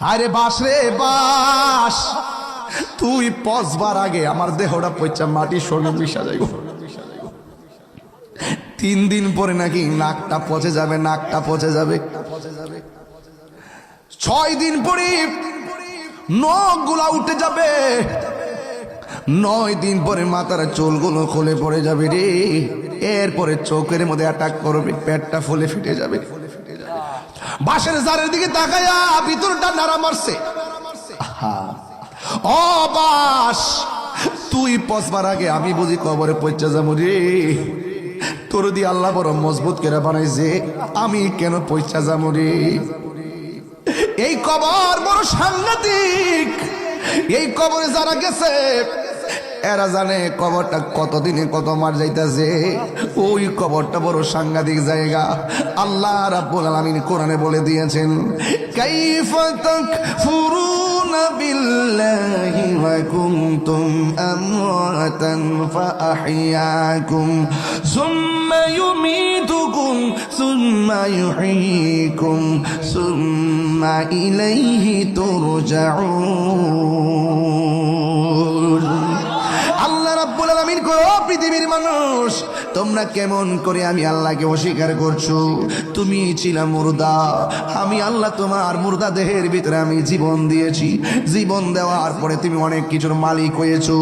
আরে বাস রে বাস, তুই পচবার আগে আমার দেহটা পচা মাটির সঙ্গে মিশা যাইব। 3 দিন পরে নাকি নাকটা পচে যাবে, নাকটা পচে যাবে। 6 দিন পরে নখগুলা উঠে যাবে। 9 দিন পরে মাথার চুলগুলো খুলে পড়ে যাবে রে। এরপরে চোখের মধ্যে অ্যাটাক করবে, পেটটা ফুলে ফেটে যাবে। বাঁশের জারের দিকে তাকায়া ভিতরটা নাড়া মারছে। ও বাস, তুই পচবার আগে আমি বুঝি কবরে পৌঁছে যাবো রে। তোর দিয়ে আল্লাহ বড় মজবুত করে বানাইছে, আমি কেন পৌঁছে যাবো রে। এই কবর বড় সাংঘাতিক। এই কবরে যারা গেছে এরা জানে কবরটা কতদিনে কত মার যাইতেছে। ওই কবরটা বড় সাংঘাতিক জায়গা। আল্লাহ রাব্বুল আলামিন কোরআনে বলে দিয়েছেন, কাইফা তাকফুরুনা বিল্লাহি ওয়া কুনতুম আমওয়াতান ফাআহইয়াকুম সুম্মা ইউমীতুকুম সুম্মা ইউহয়ীকুম সুম্মা ইলাইহি তুরজাউন। আল্লাহ রাব্বুল আলামিন কয়, ও পৃথিবীর মানুষ, তোমরা কেমন করে আমি আল্লাহকে অস্বীকার করছো? তুমি ছিলা মুর্দা, আমি আল্লাহ তোমার মুর্দা দেহের ভিতরে আমি জীবন দিয়েছি। জীবন দেওয়ার পরে তুমি অনেক কিছুর মালিক হয়েছো।